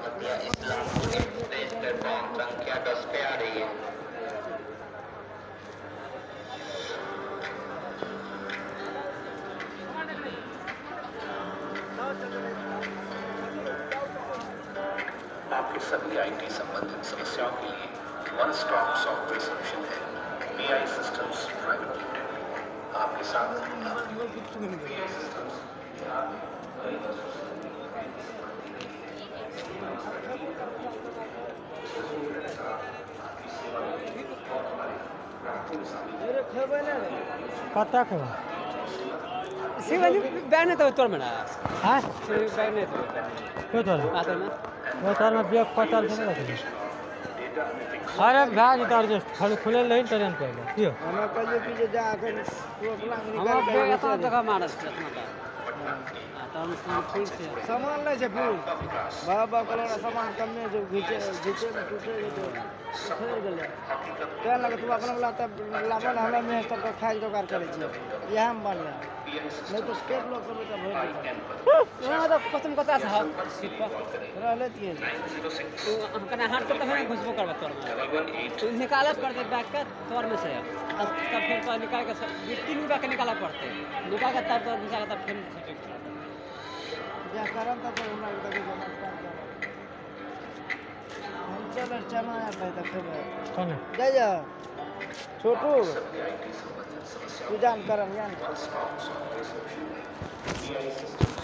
मतिया Islampur express platform संख्या 10 पे आ रही है। आपके सभी आईटी संबंधित समस्याओं के लिए वन स्टॉप सॉफ्टवेयर सोल्यूशन है बीआई सिस्टम्स प्राइवेट लिमिटेड। आपके साथ बीआई सिस्टम्स पता करो शिवाजी बैग नहीं तो तोड़ में ना हाँ बैग नहीं तो क्यों तो आता ना वो तार में बैग पता नहीं रखे अरे भैया उतार दे खाली खुले नहीं ट्रेन पे क्यों हमें पहले पीछे जा कर तू अपना हम बैग ऐसा जगह मारा था तो हम ठीक से सामान नहीं है फिर बाबा कलोना सामान कम में जो घिचे घिचे में टूटे तो खरीद गले क्या लगे तू अपना लाता लावन हमें में सब खाई जोगार करे छी यहां हम बन नहीं तो स्टेट लोग सब का भर हां तो कसम कता था सीट पर रहले थी हम कने हाथ तो हमें घुसबो करबा तोर में निकाला पड़ते बैग का तोर में से तब फिर तो निकाल के 3 बैग निकाला पड़ते निकाल के तब तो निकाला तब फिर या करम तब हमरा के जमा चल चना आता है फिर कौन जा जा छोटू तू जान करम जान वन स्टॉप सॉफ्टवेयर सोल्यूशन है बीआई सिस्टम्स